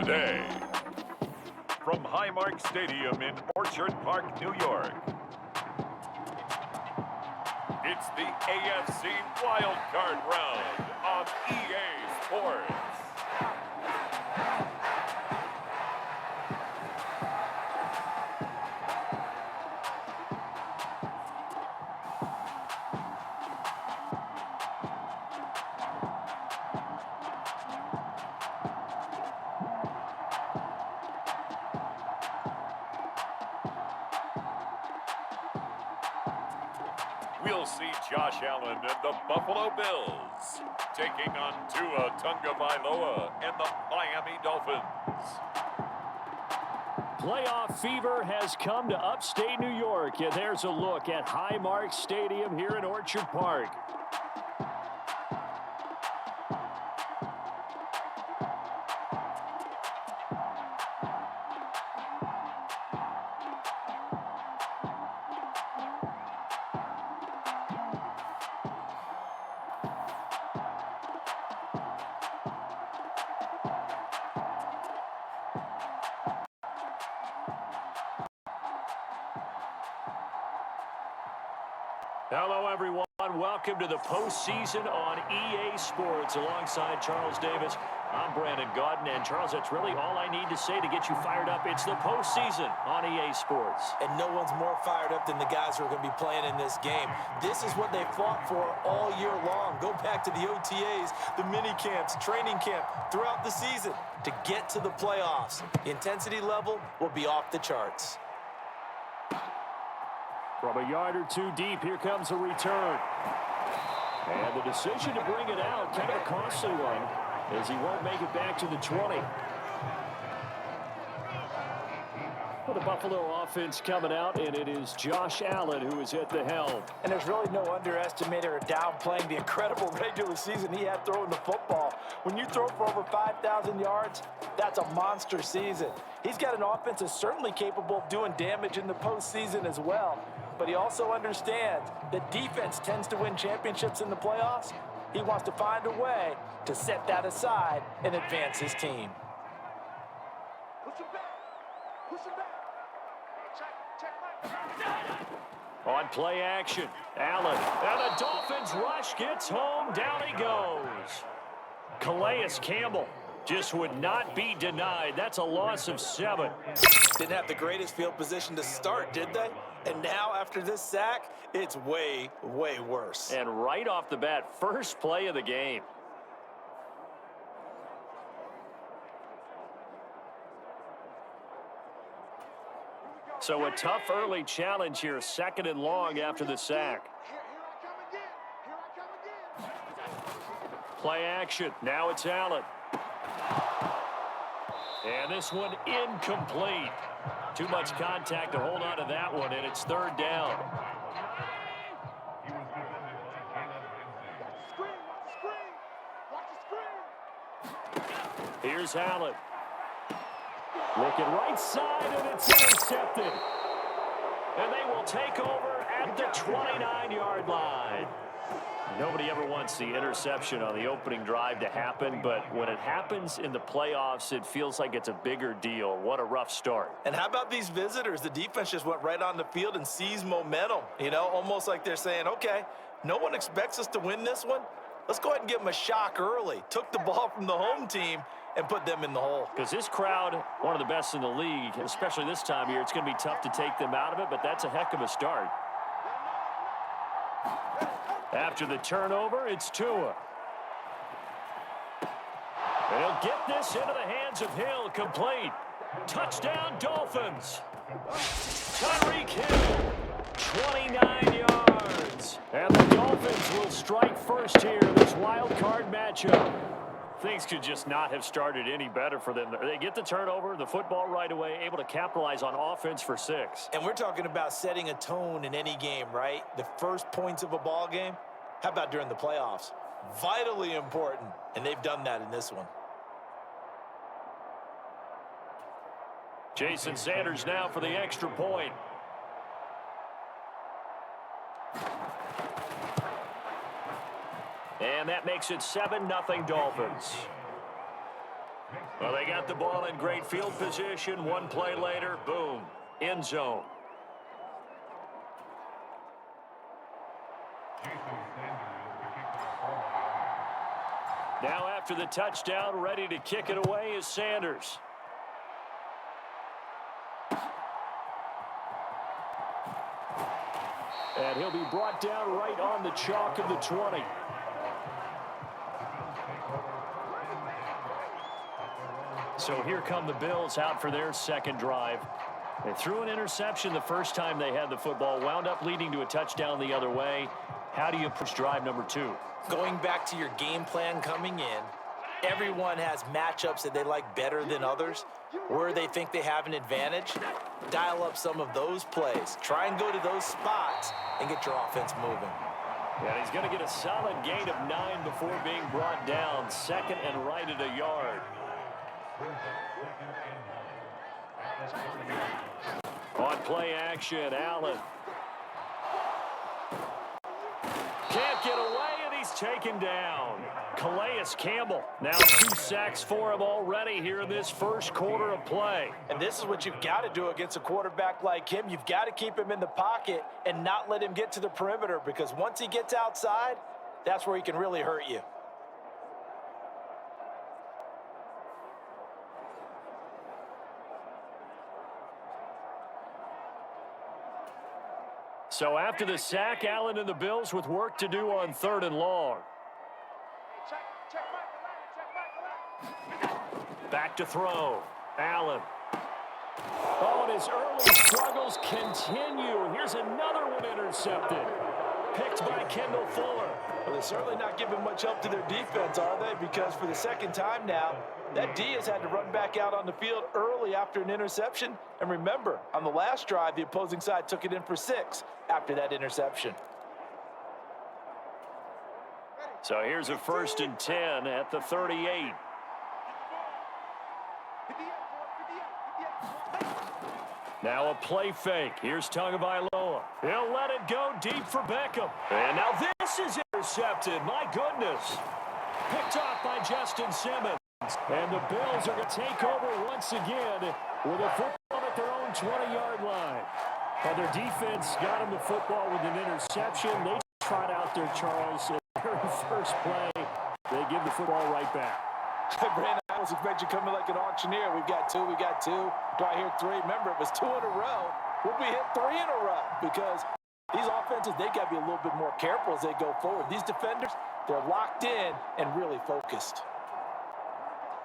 today. From Highmark Stadium in Orchard Park, New York, it's the AFC Wild Card Round on EA Sports. We'll see Josh Allen and the Buffalo Bills taking on Tua Tagovailoa and the Miami Dolphins. Playoff fever has come to upstate New York, and there's a look at Highmark Stadium here in Orchard Park. Hello, everyone. Welcome to the postseason on EA Sports. Alongside Charles Davis, I'm Brandon Gaudin. And, Charles, that's really all I need to say to get you fired up. It's the postseason on EA Sports. And no one's more fired up than the guys who are going to be playing in this game. This is what they fought for all year long. Go back to the OTAs, the mini camps, training camp, throughout the season to get to the playoffs. The intensity level will be off the charts. From a yard or two deep, here comes a return. And the decision to bring it out, kind of a costly one, as he won't make it back to the 20. Well, the Buffalo offense coming out, and it is Josh Allen who is at the helm. And there's really no underestimating or downplaying the incredible regular season he had throwing the football. When you throw for over 5,000 yards, that's a monster season. He's got an offense that's certainly capable of doing damage in the postseason as well. But he also understands that defense tends to win championships in the playoffs. He wants to find a way to set that aside and advance his team. On play action, Allen, and the Dolphins rush gets home, down he goes. Calais Campbell just would not be denied. That's a loss of 7. Didn't have the greatest field position to start, did they? And now, after this sack, it's way, way worse. And right off the bat, first play of the game. So a tough early challenge here, 2nd and long after the sack. Play action, now it's Allen. And this one incomplete. Too much contact to hold on to that one, and it's 3rd down. Here's Allen. Looking right side, and it's intercepted. And they will take over at the 29-yard line. Nobody ever wants the interception on the opening drive to happen, but when it happens in the playoffs, it feels like it's a bigger deal. What a rough start. And how about these visitors? The defense just went right on the field and seized momentum. You know, almost like they're saying, okay, no one expects us to win this one. Let's go ahead and give them a shock early. Took the ball from the home team and put them in the hole. Because this crowd, one of the best in the league, especially this time of year, it's going to be tough to take them out of it, but that's a heck of a start. After the turnover, it's Tua. He'll get this into the hands of Hill, complete. Touchdown, Dolphins. Tyreek Hill, 29 yards. And the Dolphins will strike first here in this wild card matchup. Things could just not have started any better for them. They get the turnover, the football right away, able to capitalize on offense for 6. And we're talking about setting a tone in any game, right? The first points of a ball game. How about during the playoffs? Vitally important, and they've done that in this one. Jason Sanders now for the extra point. And that makes it 7-0 Dolphins. Well, they got the ball in great field position. One play later, boom, end zone. Now after the touchdown, ready to kick it away is Sanders. And he'll be brought down right on the chalk of the 20. So here come the Bills out for their second drive. They threw an interception the first time they had the football, wound up leading to a touchdown the other way. How do you push drive number 2? Going back to your game plan coming in, everyone has matchups that they like better than others. Where they think they have an advantage, dial up some of those plays. Try and go to those spots and get your offense moving. And he's going to get a solid gain of 9 before being brought down. Second and right at a yard. On play action, Allen. Can't get away, and he's taken down. Calais Campbell, now 2 sacks for him already here in this first quarter of play. And this is what you've got to do against a quarterback like him. You've got to keep him in the pocket and not let him get to the perimeter, because once he gets outside, that's where he can really hurt you. So after the sack, Allen and the Bills with work to do on 3rd and long. Back to throw. Allen. Oh, and his early struggles continue. Here's another one intercepted. Picked by Kendall Fuller. Well, they're certainly not giving much help to their defense, are they? Because for the second time now, that D has had to run back out on the field early after an interception. And remember, on the last drive, the opposing side took it in for 6 after that interception. So here's a 1st and 10 at the 38. Now a play fake. Here's Tagovailoa. He'll let it go deep for Beckham. And now this is intercepted. My goodness. Picked off by Justin Simmons. And the Bills are going to take over once again with a football at their own 20-yard line. Well, their defense got them the football with an interception. They tried out there, Charles. In the very first play, they give the football right back. Brandon, I was expecting you coming like an auctioneer. We've got 2, we got 2. Do I hear 3? Remember, it was 2 in a row. We'll be hit 3 in a row because these offenses, they got to be a little bit more careful as they go forward. These defenders, they're locked in and really focused.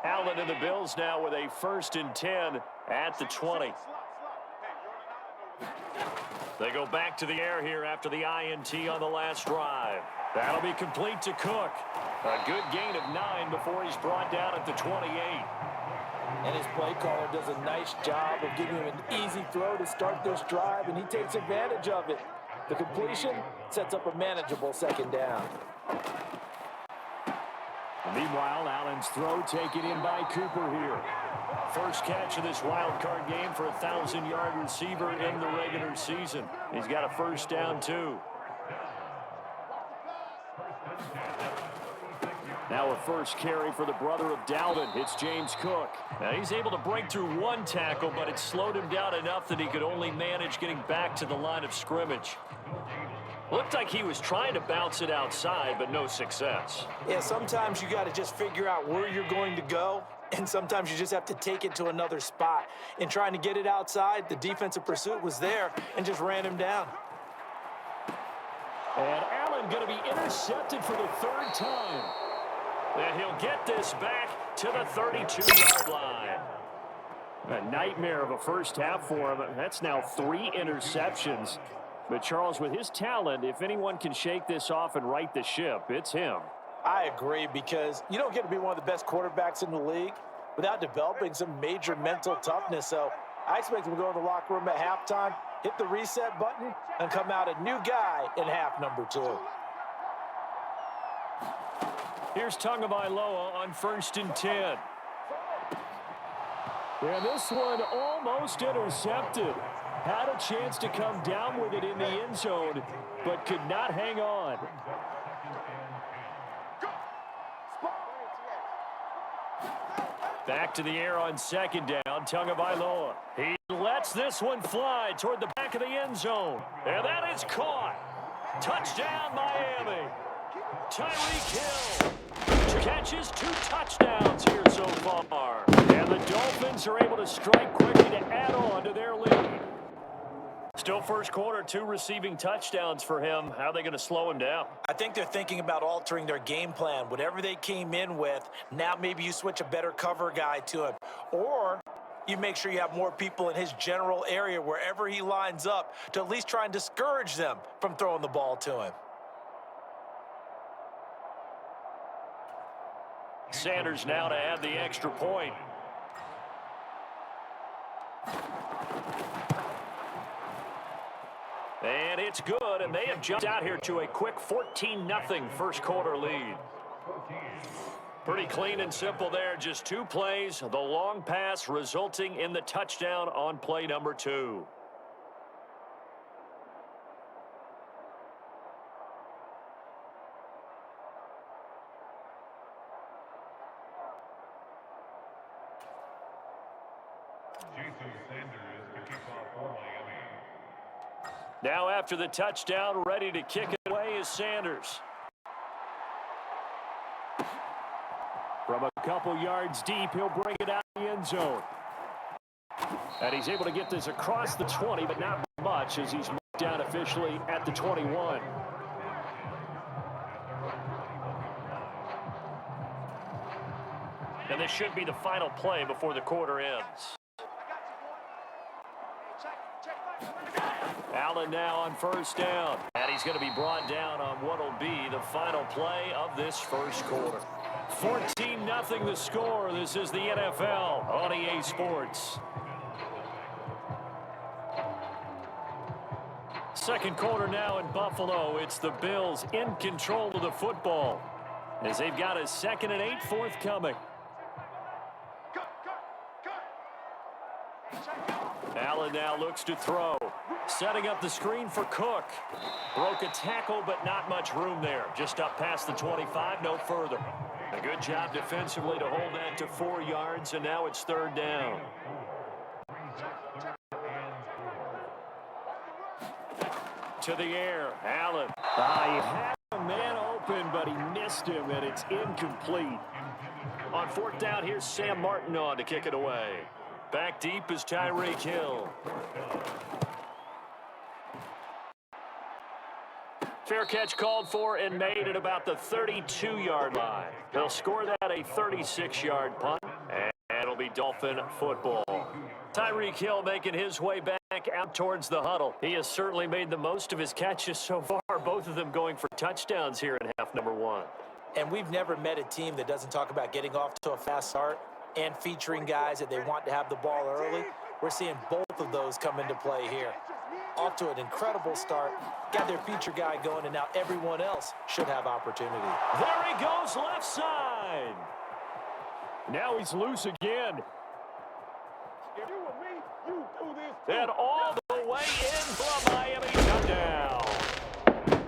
Allen and the Bills now with a 1st and 10 at the 20. They go back to the air here after the INT on the last drive. That'll be complete to Cook. A good gain of 9 before he's brought down at the 28. And his play caller does a nice job of giving him an easy throw to start this drive, and he takes advantage of it. The completion sets up a manageable 2nd down. Meanwhile, Allen's throw taken in by Cooper here. First catch of this wild card game for a 1,000-yard receiver in the regular season. He's got a 1st down, too. Now a first carry for the brother of Dalvin. It's James Cook. Now he's able to break through 1 tackle, but it slowed him down enough that he could only manage getting back to the line of scrimmage. Looked like he was trying to bounce it outside, but no success. Yeah, sometimes you got to just figure out where you're going to go, and sometimes you just have to take it to another spot. In trying to get it outside, the defensive pursuit was there and just ran him down. And Allen going to be intercepted for the 3rd time. And he'll get this back to the 32-yard line. A nightmare of a first half for him. That's now 3 interceptions. But, Charles, with his talent, if anyone can shake this off and right the ship, it's him. I agree, because you don't get to be one of the best quarterbacks in the league without developing some major mental toughness. So I expect him to go in the locker room at halftime, hit the reset button, and come out a new guy in half number 2. Here's Tagovailoa on 1st and 10. And this one almost intercepted. Had a chance to come down with it in the end zone, but could not hang on. Back to the air on second down, Tagovailoa. He lets this one fly toward the back of the end zone. And that is caught. Touchdown, Miami. Tyreek Hill catches 2 touchdowns here so far. And the Dolphins are able to strike quickly to add on to their lead. Still first quarter, 2 receiving touchdowns for him. How are they going to slow him down? I think they're thinking about altering their game plan. Whatever they came in with, now maybe you switch a better cover guy to him. Or you make sure you have more people in his general area wherever he lines up to at least try and discourage them from throwing the ball to him. Sanders now to add the extra point. And it's good, and they have jumped out here to a quick 14-0 first quarter lead. Pretty clean and simple there, just 2 plays, the long pass resulting in the touchdown on play number 2. Now after the touchdown, ready to kick it away is Sanders. From a couple yards deep, he'll bring it out of the end zone. And he's able to get this across the 20, but not much as he's marked down officially at the 21. And this should be the final play before the quarter ends. Allen now on first down. And he's going to be brought down on what will be the final play of this first quarter. 14-0 the score. This is the NFL on EA Sports. Second quarter now in Buffalo. It's the Bills in control of the football as they've got a 2nd and 8 forthcoming. Allen now looks to throw. Setting up the screen for Cook. Broke a tackle, but not much room there. Just up past the 25, no further. A good job defensively to hold that to 4 yards, and now it's 3rd down. To the air, Allen. He had a man open, but he missed him, and it's incomplete. On 4th down, here's Sam Martin on to kick it away. Back deep is Tyreek Hill. Fair catch called for and made at about the 32-yard line. They'll score that a 36-yard punt, and it'll be Dolphin football. Tyreek Hill making his way back out towards the huddle. He has certainly made the most of his catches so far, both of them going for touchdowns here in half number 1. And we've never met a team that doesn't talk about getting off to a fast start and featuring guys that they want to have the ball early. We're seeing both of those come into play here. Off to an incredible start, got their feature guy going, and now everyone else should have opportunity. There he goes, left side. Now he's loose again. And all the way in for a Miami touchdown.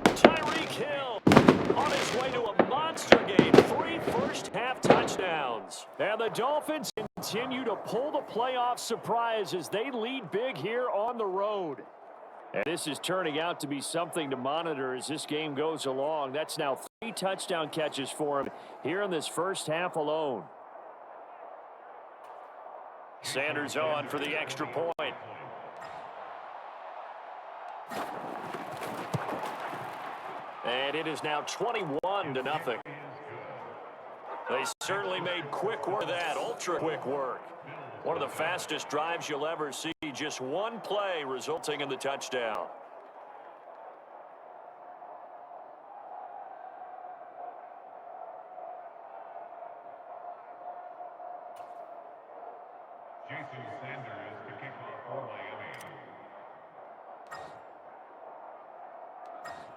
Tyreek Hill on his way to a monster game. 3 first-half touchdowns. And the Dolphins continue to pull the playoff surprise as they lead big here on the road. And this is turning out to be something to monitor as this game goes along. That's now 3 touchdown catches for him here in this first half alone. Sanders on for the extra point. And it is now 21-0. They certainly made quick work of that, ultra quick work. One of the fastest drives you'll ever see, just 1 play resulting in the touchdown.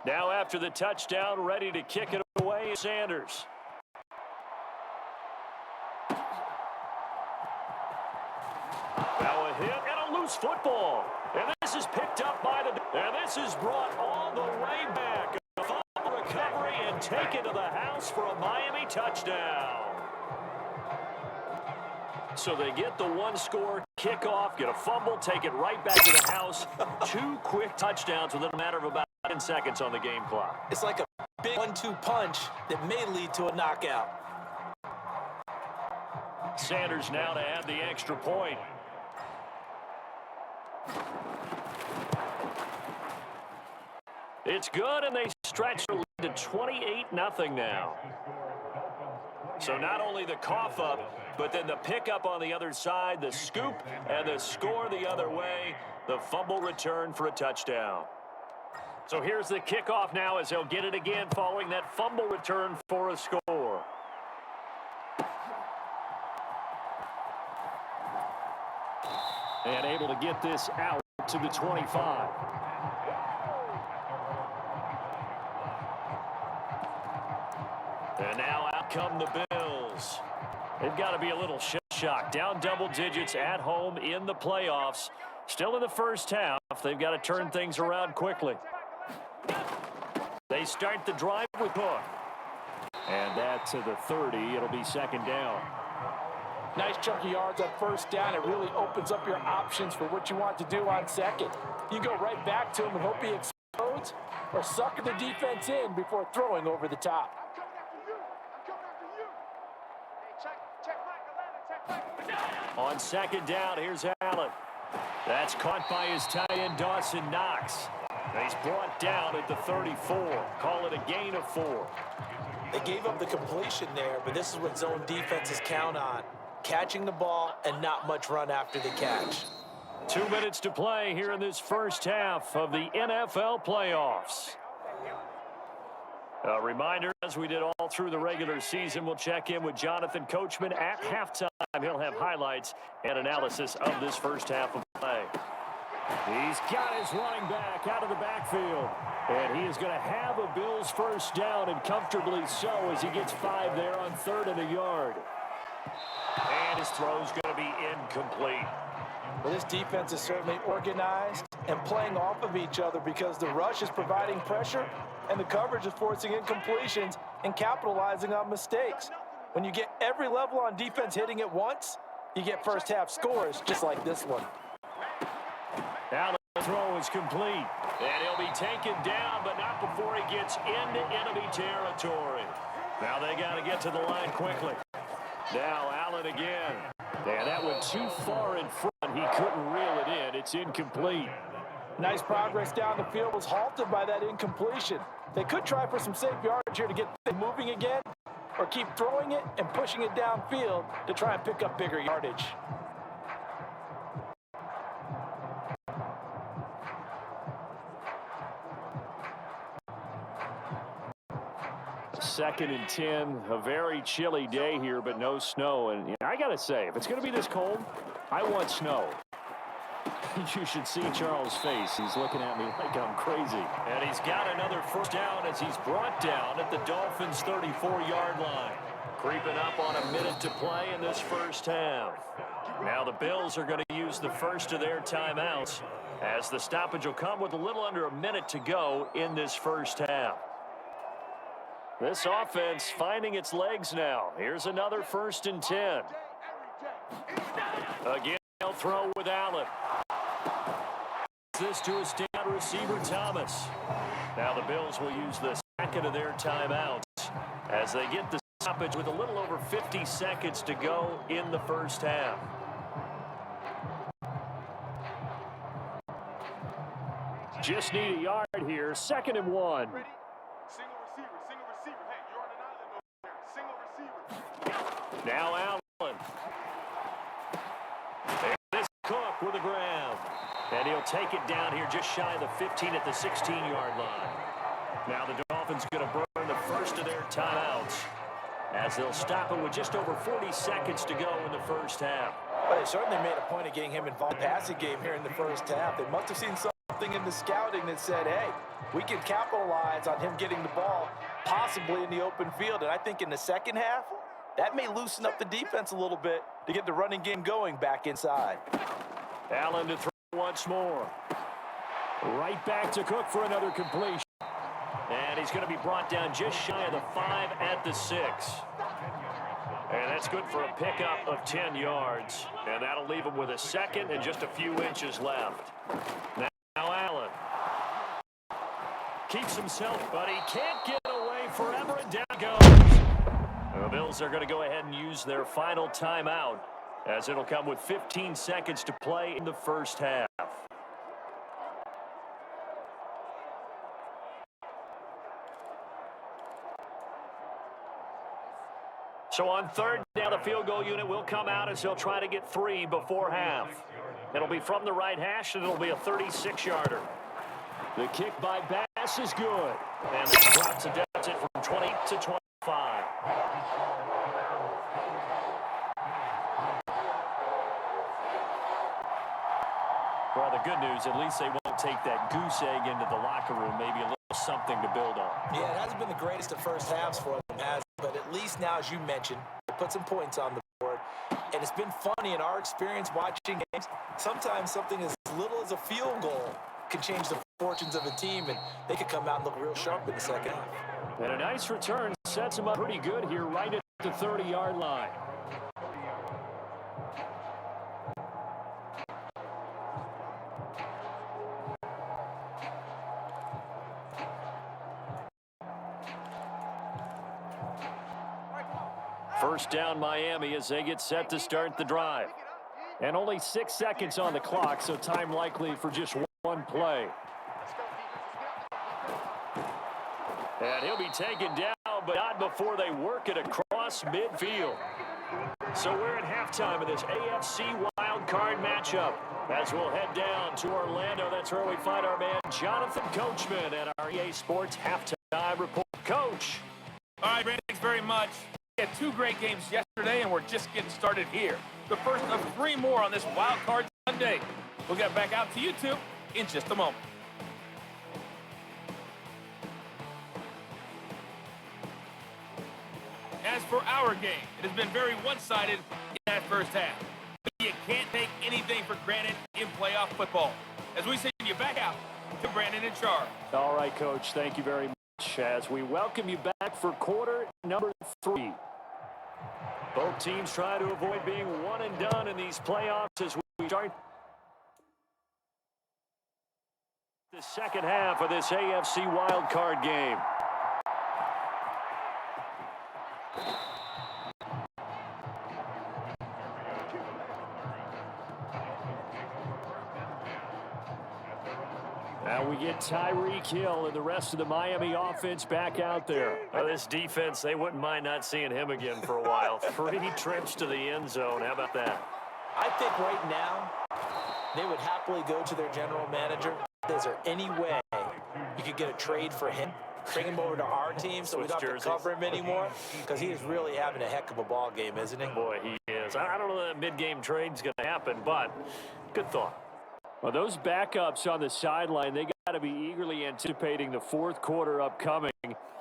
Now after the touchdown, ready to kick it away, Sanders. Now a hit and a loose football. And this is picked up by the... And this is brought all the way back. A fumble recovery and taken to the house for a Miami touchdown. So they get the one-score kickoff, get a fumble, take it right back to the house. 2 quick touchdowns within a matter of about 10 seconds on the game clock. It's like a big 1-2 punch that may lead to a knockout. Sanders now to add the extra point. It's good, and they stretch their lead to 28-0 now. So not only the cough up, but then the pickup on the other side, the scoop, and the score the other way, the fumble return for a touchdown. So here's the kickoff now as he'll get it again following that fumble return for a score. And able to get this out to the 25. And now out come the Bills. They've got to be a little shell-shocked. Down double digits at home in the playoffs. Still in the first half. They've got to turn things around quickly. They start the drive with Cook. And that to the 30. It'll be second down. Nice chunk of yards on first down. It really opens up your options for what you want to do on second. You go right back to him and hope he explodes, or sucker the defense in before throwing over the top. On second down, here's Allen. That's caught by his tight end, Dawson Knox. He's brought down at the 34. Call it a gain of 4. They gave up the completion there, but this is what zone defenses count on. Catching the ball and not much run after the catch. 2 minutes to play here in this first half of the NFL playoffs. A reminder, as we did all through the regular season, we'll check in with Jonathan Coachman at halftime. He'll have highlights and analysis of this first half of play. He's got his running back out of the backfield. And he is going to have a Bills first down, and comfortably so, as he gets 5 there on 3rd and a yard. And his throw's going to be incomplete. Well, this defense is certainly organized and playing off of each other because the rush is providing pressure and the coverage is forcing incompletions and capitalizing on mistakes. When you get every level on defense hitting at once, you get first half scores just like this one. Now the throw is complete. And he'll be taken down, but not before he gets into enemy territory. Now they got to get to the line quickly. Now Allen again. Yeah, that went too far in front. He couldn't reel it in. It's incomplete. Nice progress down the field was halted by that incompletion. They could try for some safe yards here to get things moving again, or keep throwing it and pushing it downfield to try and pick up bigger yardage. Second and 10, a very chilly day here, but no snow. And I got to say, if it's going to be this cold, I want snow. You should see Charles' face. He's looking at me like I'm crazy. And he's got another first down as he's brought down at the Dolphins' 34-yard line. Creeping up on a minute to play in this first half. Now the Bills are going to use the first of their timeouts, as the stoppage will come with a little under a minute to go in this first half. This offense finding its legs now. Here's another 1st and 10. Again, they'll throw with Allen. This to a standout receiver, Thomas. Now the Bills will use the second of their timeouts as they get the stoppage with a little over 50 seconds to go in the first half. Just need a yard here. 2nd and 1. Now Allen. And this Cook with a grab. And he'll take it down here just shy of the 15 at the 16-yard line. Now the Dolphins going to burn the first of their timeouts as they'll stop it with just over 40 seconds to go in the first half. Well, they certainly made a point of getting him involved in the passing game here in the first half. They must have seen something in the scouting that said, hey, we can capitalize on him getting the ball possibly in the open field. And I think in the second half, that may loosen up the defense a little bit to get the running game going back inside. Allen to throw once more. Right back to Cook for another completion. And he's going to be brought down just shy of the 5 at the 6. And that's good for a pickup of 10 yards. And that'll leave him with a second and just a few inches left. Now Allen. Keeps himself, but he can't get away forever, and down goes. The Bills are going to go ahead and use their final timeout, as it'll come with 15 seconds to play in the first half. So on third down, the field goal unit will come out as they'll try to get 3 before half. It'll be from the right hash, and it'll be a 36-yarder. The kick by Bass is good. And that drops the deficit from 20 to 25. Well, the good news, at least they won't take that goose egg into the locker room. Maybe a little something to build on. Yeah, it hasn't been the greatest of first halves for them, but at least now, as you mentioned, they put some points on the board. And it's been funny in our experience watching games. Sometimes something as little as a field goal can change the fortunes of a team, and they could come out and look real sharp in the second half. And a nice return sets them up pretty good here right at the 30-yard line. First down Miami as they get set to start the drive. And only 6 seconds on the clock, so time likely for just one play. And he'll be taken down, but not before they work it across midfield. So we're at halftime of this AFC wild card matchup. As we'll head down to Orlando, that's where we find our man Jonathan Coachman at our EA Sports halftime report. Coach. All right, Brandon, thanks very much. We had 2 great games yesterday, and we're just getting started here. The first of 3 more on this Wild Card Sunday. We'll get back out to you two in just a moment. As for our game, it has been very one-sided in that first half. But you can't take anything for granted in playoff football. As we send you back out to Brandon in charge. All right, Coach, thank you very much. As we welcome you back for quarter number 3. Both teams try to avoid being one and done in these playoffs as we start the second half of this AFC wildcard game. Now we get Tyreek Hill and the rest of the Miami offense back out there. Well, this defense, they wouldn't mind not seeing him again for a while. 3 trips to the end zone. How about that? I think right now they would happily go to their general manager. Is there any way you could get a trade for him? Bring him over to our team so we don't have to cover him anymore? Because he is really having a heck of a ball game, isn't he? Boy, he is. I don't know that mid-game trade's going to happen, but good thought. Well, those backups on the sideline, they got to be eagerly anticipating the fourth quarter upcoming.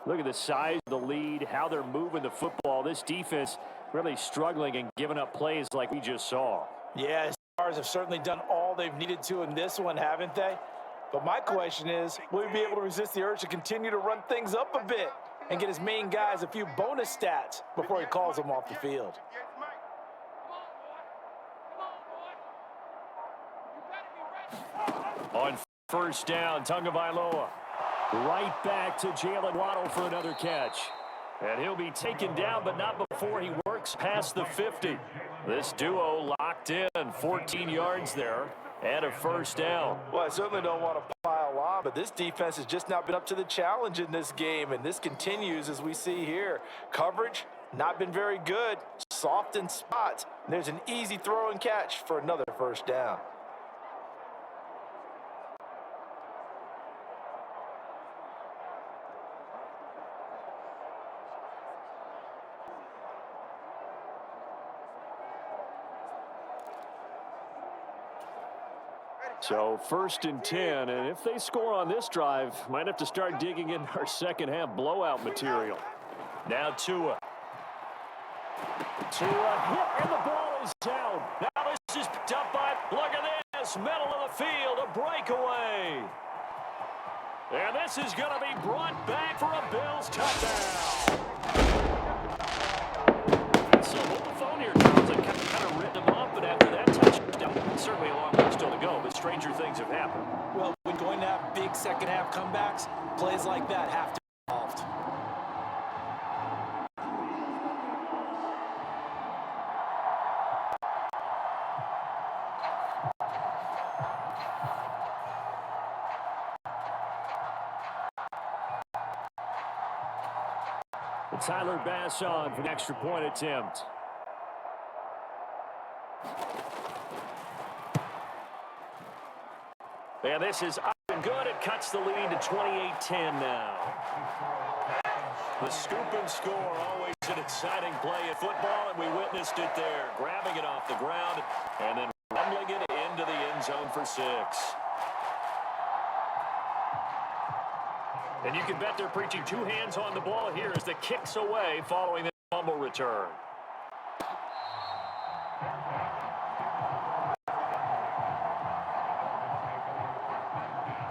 Look at the size of the lead, how they're moving the football. This defense really struggling and giving up plays like we just saw. Yeah, Stars have certainly done all they've needed to in this one, haven't they? But my question is, will he be able to resist the urge to continue to run things up a bit and get his main guys a few bonus stats before he calls them off the field? On first down, Tagovailoa. Right back to Jalen Waddle for another catch. And he'll be taken down, but not before he works past the 50. This duo locked in, 14 yards there, and a first down. Well, I certainly don't want to pile on, but this defense has just not been up to the challenge in this game, and this continues as we see here. Coverage, not been very good, soft in spots. And there's an easy throw and catch for another first down. So first and 10, and if they score on this drive, might have to start digging in our second half blowout material. Now Tua. Tua hit, and the ball is down. Now this is picked up by, look at this, middle of the field, a breakaway. And this is going to be brought back for a Bills touchdown. So hold the phone here, Charles. I kind of written them off, but after that touchdown, certainly a long way still to go, but stranger things have happened. Well, we're going to have big second-half comebacks. Plays like that have to be involved. Tyler Bass on for the extra point attempt. And this is up and good. It cuts the lead to 28-10 now. The scoop and score, always an exciting play in football, and we witnessed it there. Grabbing it off the ground and then rumbling it into the end zone for 6. And you can bet they're preaching 2 hands on the ball here as the kick's away following the fumble return.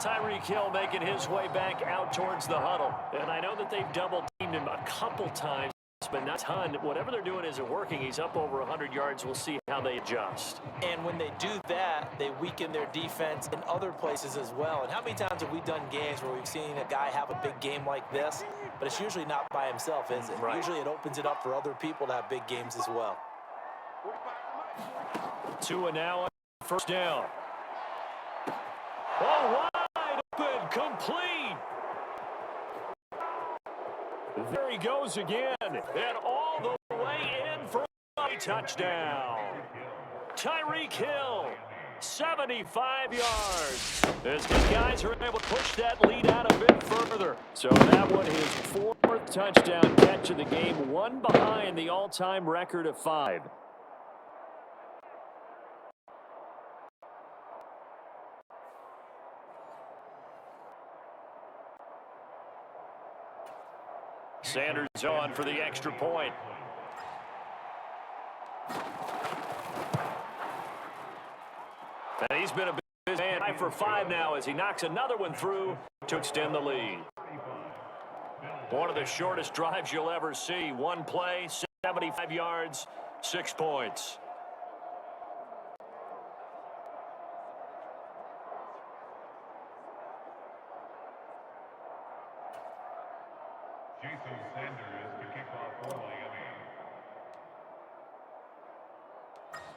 Tyreek Hill making his way back out towards the huddle. And I know that they've double-teamed him a couple times, but not a ton. Whatever they're doing isn't working. He's up over 100 yards. We'll see how they adjust. And when they do that, they weaken their defense in other places as well. And how many times have we done games where we've seen a guy have a big game like this, but it's usually not by himself, is it? Right. Usually it opens it up for other people to have big games as well. Tua now on first down. Oh, wide open, complete. There he goes again, and all the way in for a touchdown. Tyreek Hill, 75 yards. As these guys are able to push that lead out a bit further. So that one, his 4th touchdown catch of the game, one behind the all-time record of 5. Sanders on for the extra point. And he's been a big man for 5 now as he knocks another one through to extend the lead. One of the shortest drives you'll ever see. One play, 75 yards, 6 points.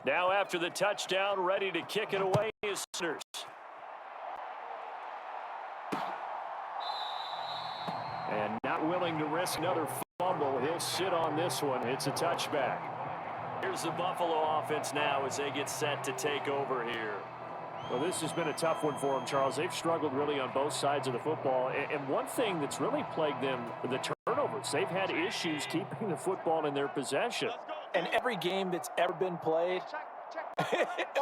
Now after the touchdown, ready to kick it away is Sanders. And not willing to risk another fumble. He'll sit on this one. It's a touchback. Here's the Buffalo offense now as they get set to take over here. Well, this has been a tough one for them, Charles. They've struggled really on both sides of the football. And one thing that's really plagued them, the turnovers. They've had issues keeping the football in their possession. And every game that's ever been played,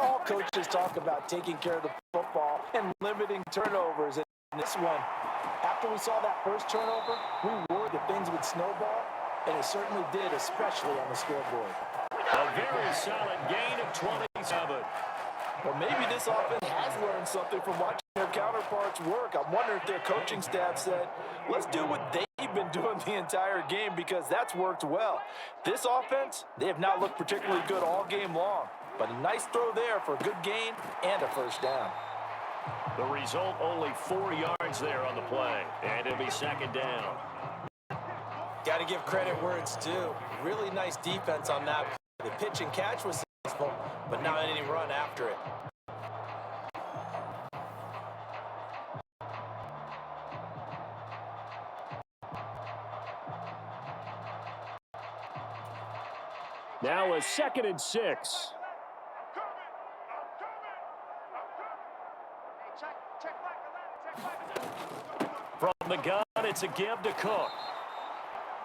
all coaches talk about taking care of the football and limiting turnovers. And this one, after we saw that first turnover, we worried that things would snowball, and it certainly did, especially on the scoreboard. A very solid gain of 27. Well, maybe this offense has learned something from watching their counterparts work. I'm wondering if their coaching staff said, let's do what they've been doing the entire game, because that's worked well. This offense, they have not looked particularly good all game long, but a nice throw there for a good gain and a first down. The result, only 4 yards there on the play, and it'll be 2nd down. Got to give credit where it's due. Really nice defense on that. The pitch and catch was successful, but not any run after it. Now a 2nd and 6. From the gun, it's a give to Cook.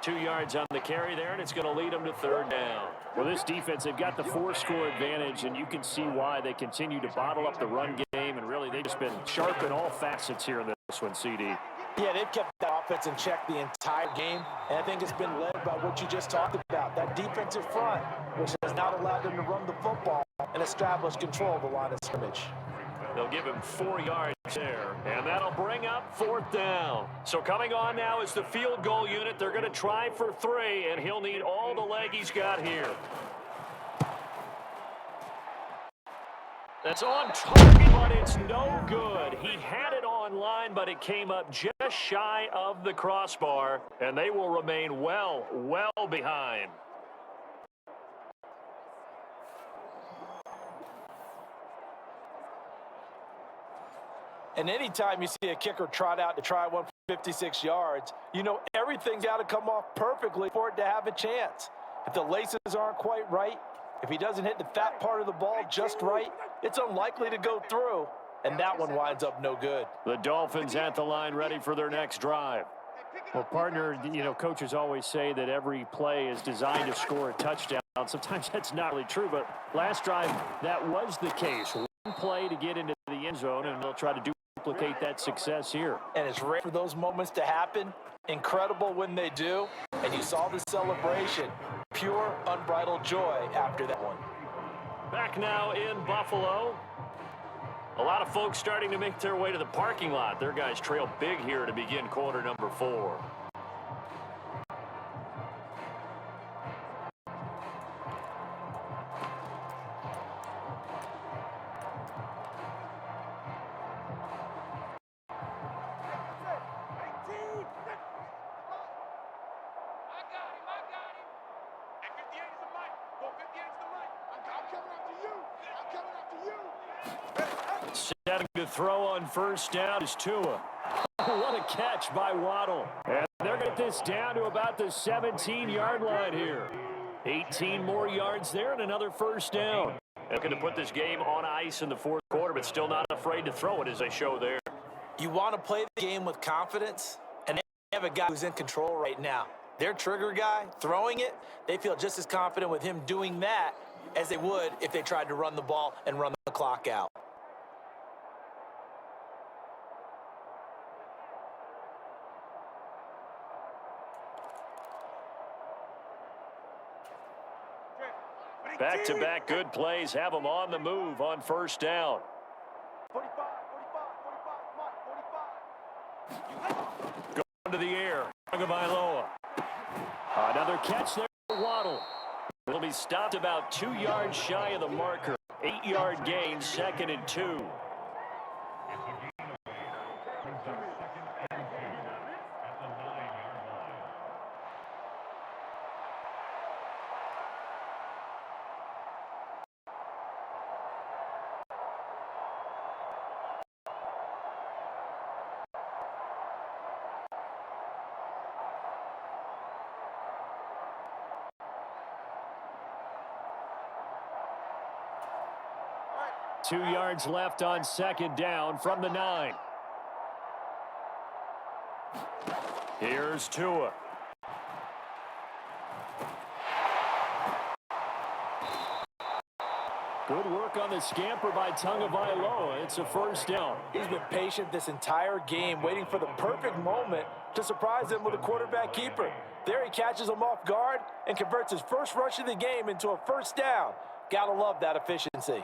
2 yards on the carry there, and it's going to lead them to 3rd down. Well, this defense, they've got the 4-score advantage, and you can see why they continue to bottle up the run game, and really they've just been sharp in all facets here in this one, CD. Yeah, they've kept that offense in check the entire game, and I think it's been led by what you just talked about, that defensive front, which has not allowed them to run the football and establish control of the line of scrimmage. They'll give him 4 yards there, and that'll bring up 4th down. So coming on now is the field goal unit. They're going to try for 3, and he'll need all the leg he's got here. That's on target, but it's no good. He had it on line, but it came up just shy of the crossbar, and they will remain well behind. And anytime you see a kicker trot out to try one for 56 yards, you know everything's got to come off perfectly for it to have a chance. If the laces aren't quite right, if he doesn't hit the fat part of the ball just right, it's unlikely to go through, and that one winds up no good. The Dolphins at the line ready for their next drive. Well, partner, you know, coaches always say that every play is designed to score a touchdown. Sometimes that's not really true, but last drive, that was the case. One play to get into the end zone, and they'll try to duplicate that success here. And it's rare for those moments to happen. Incredible when they do. And you saw the celebration. Pure, unbridled joy after that one. Back now in Buffalo. A lot of folks starting to make their way to the parking lot. Their guys trail big here to begin quarter number 4. Setting to throw on 1st down is Tua. What a catch by Waddle. And they're going to get this down to about the 17-yard line here. 18 more yards there and another 1st down. Looking to put this game on ice in the 4th quarter, but still not afraid to throw it as they show there. You want to play the game with confidence, and they have a guy who's in control right now. Their trigger guy, throwing it, they feel just as confident with him doing that as they would if they tried to run the ball and run the clock out. Back-to-back good plays have them on the move on 1st down. 45. Going to the air. Tagovailoa. Another catch there for Waddle. Will be stopped about 2 yards shy of the marker. 8-yard gain, 2nd and 2. Two yards left on 2nd down from the 9. Here's Tua. Good work on the scamper by Tagovailoa. It's a 1st down. He's been patient this entire game, waiting for the perfect moment to surprise him with a quarterback keeper. There he catches him off guard and converts his first rush of the game into a 1st down. Gotta love that efficiency.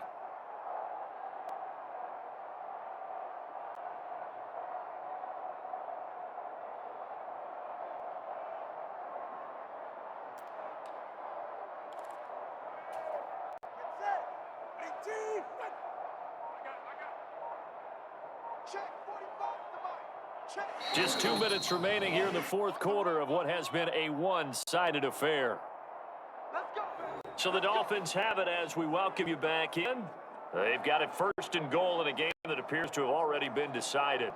Just 2 minutes remaining here in the 4th quarter of what has been a one-sided affair. So the Dolphins have it as we welcome you back in. They've got it 1st and goal in a game that appears to have already been decided.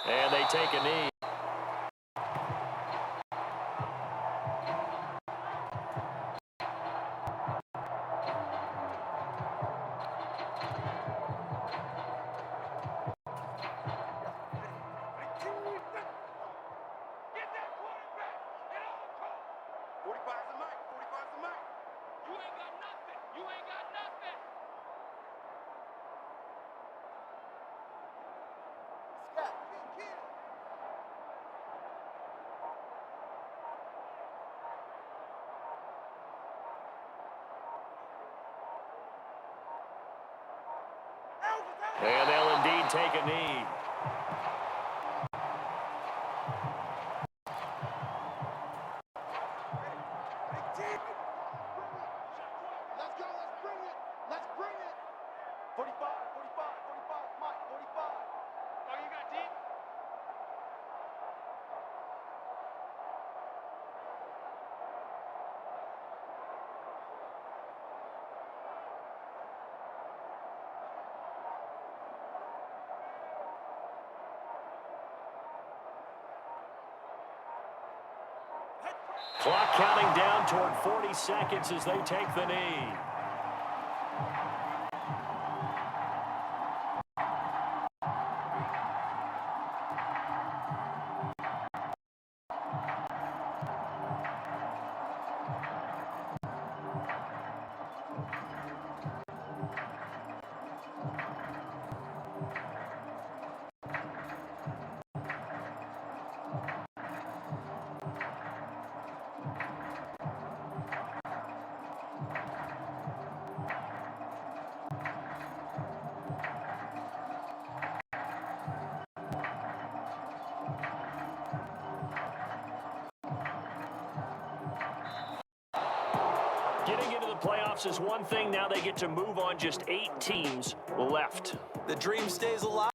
And they take a knee. And they'll indeed take a knee. Let's go. Let's bring it. Let's bring it. 45, 45, Mike, 45. Oh, you got deep? Clock counting down toward 40 seconds as they take the knee. Getting into the playoffs is one thing. Now they get to move on. Just 8 teams left. The dream stays alive.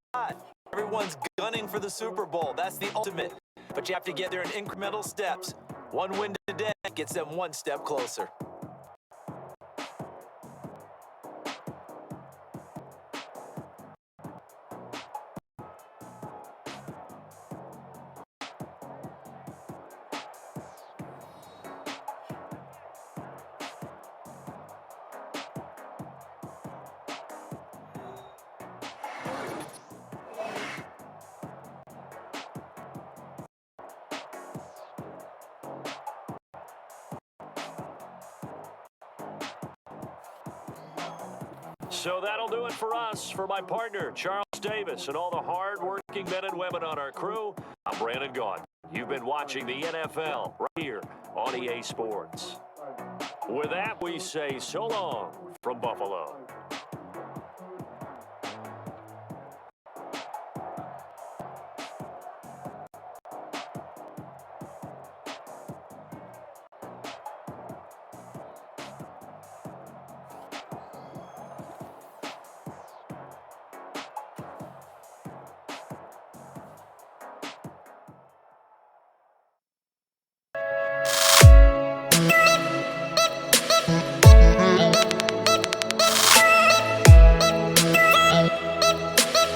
Everyone's gunning for the Super Bowl. That's the ultimate. But you have to get there in incremental steps. One win today gets them one step closer. So that'll do it for us. For my partner, Charles Davis, and all the hard-working men and women on our crew, I'm Brandon Gaudin. You've been watching the NFL right here on EA Sports. With that, we say so long from Buffalo.